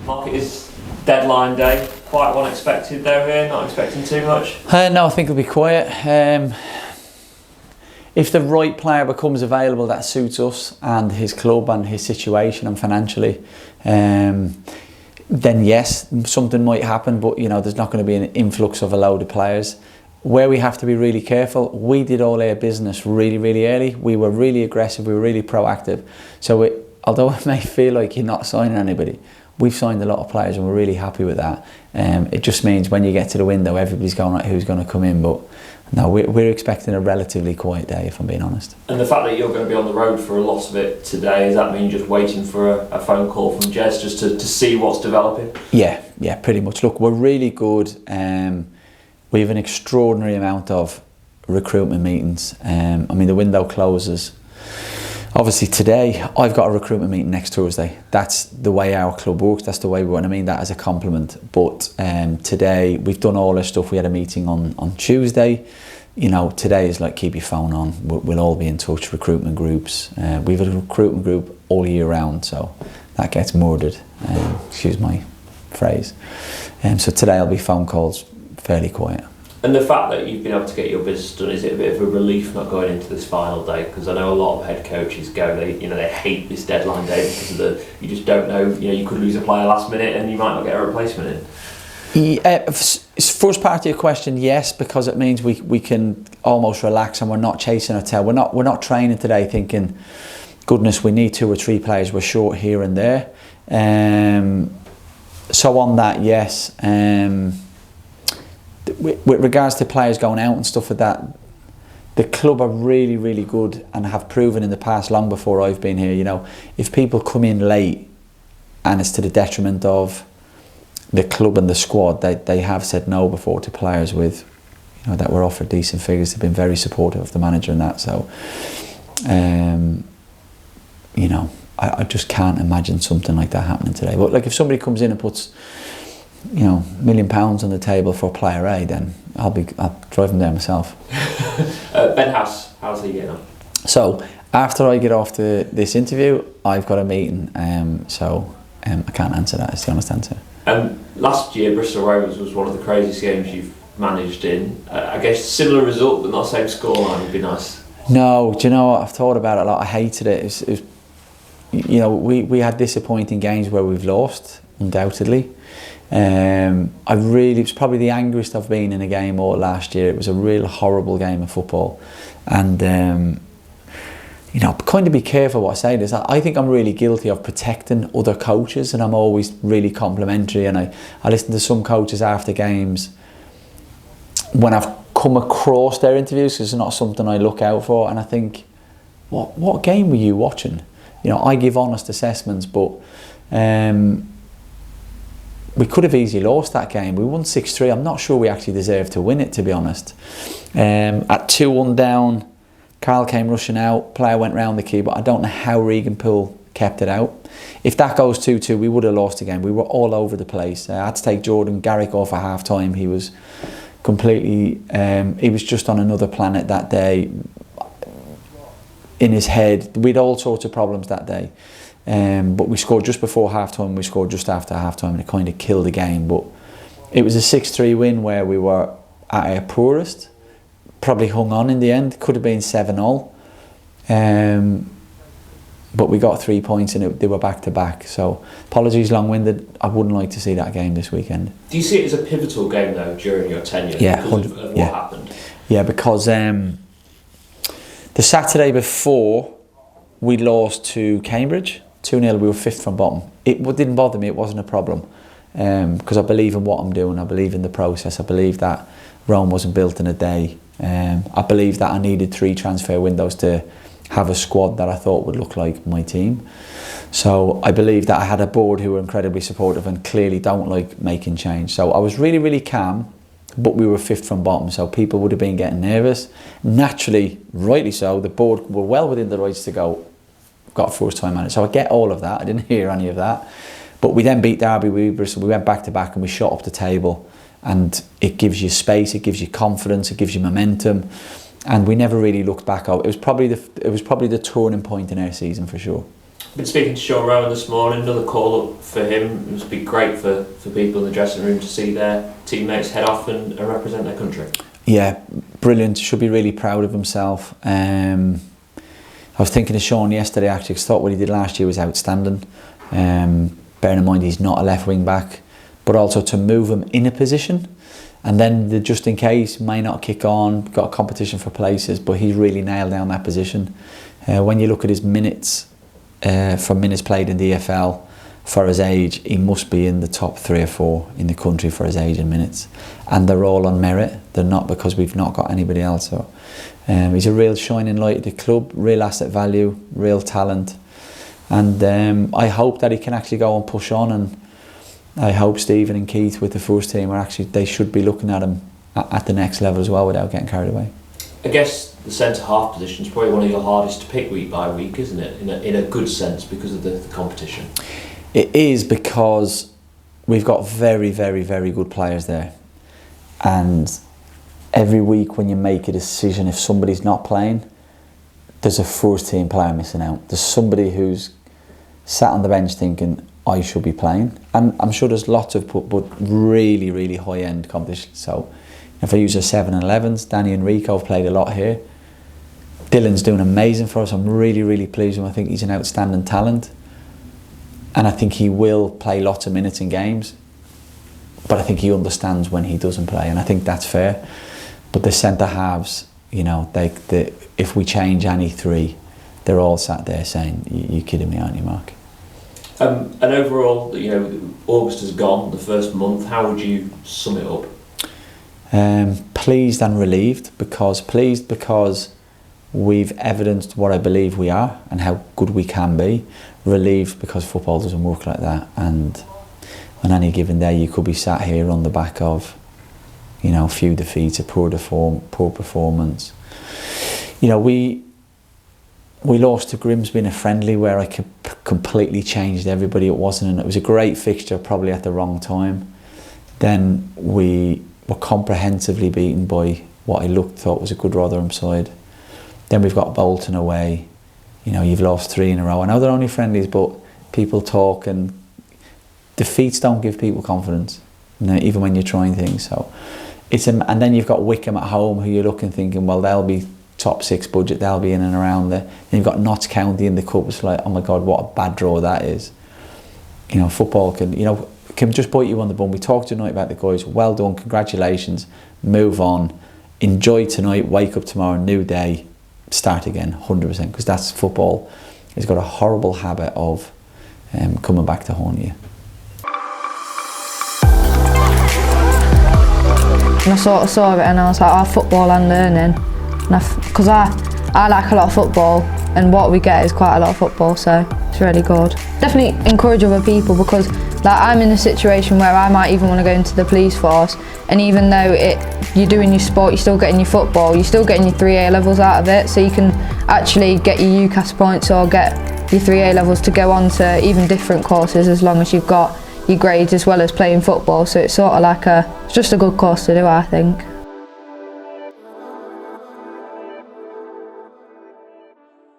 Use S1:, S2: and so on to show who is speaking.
S1: Mark, it is deadline day. Quite unexpected though here, not expecting too much?
S2: No, I think it'll be quiet. If the right player becomes available that suits us and his club and his situation and financially, then yes, something might happen, but you know, there's not going to be an influx of a load of players. Where we have to be really careful, we did all our business really, really early. We were really aggressive, we were really proactive. So although it may feel like you're not signing anybody, we've signed a lot of players and we're really happy with that. It just means when you get to the window, everybody's going, right, who's going to come in? But no, we're expecting a relatively quiet day, if I'm being honest.
S1: And the fact that you're going to be on the road for a lot of it today, does that mean just waiting for a phone call from Jez just to see what's developing?
S2: Yeah, pretty much. Look, we're really good. We have an extraordinary amount of recruitment meetings. I mean, the window closes. Obviously today, I've got a recruitment meeting next Thursday. That's the way our club works. That's the way we want. I mean that as a compliment. But today, we've done all our stuff. We had a meeting on Tuesday. You know, today is like keep your phone on. We'll all be in touch. Recruitment groups. We've a recruitment group all year round, so that gets murdered. Excuse my phrase. So today will be phone calls, fairly quiet.
S1: And the fact that you've been able to get your business done, is it a bit of a relief not going into this final day? Because I know a lot of head coaches they hate this deadline day because you just don't know. You know, you could lose a player last minute and you might not get a replacement in.
S2: First part of your question, yes, because it means we can almost relax and we're not chasing our tail. We're not training today thinking, goodness, we need 2 or 3 players. We're short here and there. So on that, yes. With regards to players going out and stuff like that, the club are really, really good and have proven in the past, long before I've been here, you know, if people come in late and it's to the detriment of the club and the squad, they have said no before to players with, you know, that were offered decent figures. They've been very supportive of the manager and that. So, you know, I just can't imagine something like that happening today. But like if somebody comes in and puts, you know, £1 million on the table for player A, then I'll drive him there myself.
S1: Ben, how's he getting on?
S2: So after I get off this interview, I've got a meeting, so I can't answer that. It's the honest answer.
S1: Last year, Bristol Rovers was one of the craziest games you've managed in. I guess similar result, but not the same scoreline would be nice.
S2: No, do you know what? I've thought about it a lot. I hated it. It was, you know, we had disappointing games where we've lost, undoubtedly. It was probably the angriest I've been in a game all last year. It was a real horrible game of football, and you know, kind of be careful what I say. This, I think I'm really guilty of protecting other coaches, and I'm always really complimentary. And I listen to some coaches after games when I've come across their interviews, because it's not something I look out for, and I think, what game were you watching? You know, I give honest assessments, but we could have easily lost that game. We won 6-3. I'm not sure we actually deserved to win it, to be honest. At 2-1 down, Carl came rushing out. Player went round the key, but I don't know how Regan-Poole kept it out. If that goes 2-2, we would have lost the game. We were all over the place. I had to take Jordan Garrick off at half-time. He was completely... he was just on another planet that day. In his head, we had all sorts of problems that day. But we scored just before half-time, we scored just after half-time, and it kind of killed the game. But it was a 6-3 win where we were at our poorest, probably hung on in the end, could have been 7-0. But we got 3 points and they were back-to-back. So apologies, long-winded. I wouldn't like to see that game this weekend.
S1: Do you see it as a pivotal game though during your tenure?
S2: Yeah,
S1: because of what happened?
S2: Yeah, because the Saturday before we lost to Cambridge, 2-0, we were 5th from bottom. It didn't bother me, it wasn't a problem. Because I believe in what I'm doing, I believe in the process, I believe that Rome wasn't built in a day. I believe that I needed 3 transfer windows to have a squad that I thought would look like my team. So I believe that I had a board who were incredibly supportive and clearly don't like making change. So I was really, really calm, but we were 5th from bottom, so people would have been getting nervous. Naturally, rightly so, the board were well within the rights to go, got a first-time manager. So I get all of that. I didn't hear any of that. But we then beat Derby, we went back-to-back and we shot up the table. And it gives you space, it gives you confidence, it gives you momentum. And we never really looked back out. It was probably the turning point in our season for sure.
S1: Been speaking to Sean Rowan this morning, another call up for him. It must be great for people in the dressing room to see their teammates head off and represent their country. Yeah,
S2: brilliant. Should be really proud of himself. I was thinking of Sean yesterday actually, because I thought what he did last year was outstanding. Bearing in mind he's not a left wing back, but also to move him in a position, and then the just in case may not kick on, got a competition for places, but he's really nailed down that position. When you look at his minutes, from minutes played in the EFL for his age, he must be in the top 3 or 4 in the country for his age and minutes, and they're all on merit. They're not because we've not got anybody else. So he's a real shining light at the club, real asset value, real talent, and I hope that he can actually go and push on, and I hope Stephen and Keith with the first team are actually, they should be looking at him at the next level as well without getting carried away.
S1: I guess the centre-half position is probably one of your hardest to pick week by week, isn't it? In a good sense, because of the competition.
S2: It is, because we've got very, very, very good players there. And every week when you make a decision, if somebody's not playing, there's a first team player missing out. There's somebody who's sat on the bench thinking, I should be playing. And I'm sure there's lots of but really, really high-end competition. So if I use a 7 and 11s, Danny and Rico have played a lot here. Dylan's doing amazing for us. I'm really, really pleased with him. I think he's an outstanding talent. And I think he will play lots of minutes in games. But I think he understands when he doesn't play, and I think that's fair. But the centre-halves, you know, if we change any 3, they're all sat there saying, you're kidding me, aren't you, Mark?
S1: And overall, you know, August has gone, the first month. How would you sum it up?
S2: Pleased and relieved, because we've evidenced what I believe we are and how good we can be. Relieved because football doesn't work like that, and on any given day you could be sat here on the back of, you know, a few defeats, a poor performance. You know, we lost to Grimsby in a friendly where I completely changed everybody. It wasn't, and it was a great fixture, probably at the wrong time. Then we were comprehensively beaten by what I thought was a good Rotherham side. Then we've got Bolton away. You know, you've lost 3 in a row. I know they're only friendlies, but people talk, and defeats don't give people confidence, you know, even when you're trying things. So and then you've got Wickham at home, who you're looking thinking, well, they'll be top 6 budget, they'll be in and around there. Then you've got Notts County in the cup. It's like, oh my God, what a bad draw that is. You know, football can just bite you on the bum. We talked tonight about the guys. Well done, congratulations, move on, enjoy tonight, wake up tomorrow, new day, start again, 100%, because that's football. It's got a horrible habit of coming back to haunt you.
S3: And I sort of saw it and I was like, football and learning. Because I like a lot of football, and what we get is quite a lot of football, so it's really good. Definitely encourage other people, because like, I'm in a situation where I might even want to go into the police force, and even though you're doing your sport, you're still getting your football, you're still getting your 3A levels out of it, so you can actually get your UCAS points or get your 3A levels to go on to even different courses, as long as you've got your grades as well as playing football. So it's sort of like it's just a good course to do, I think.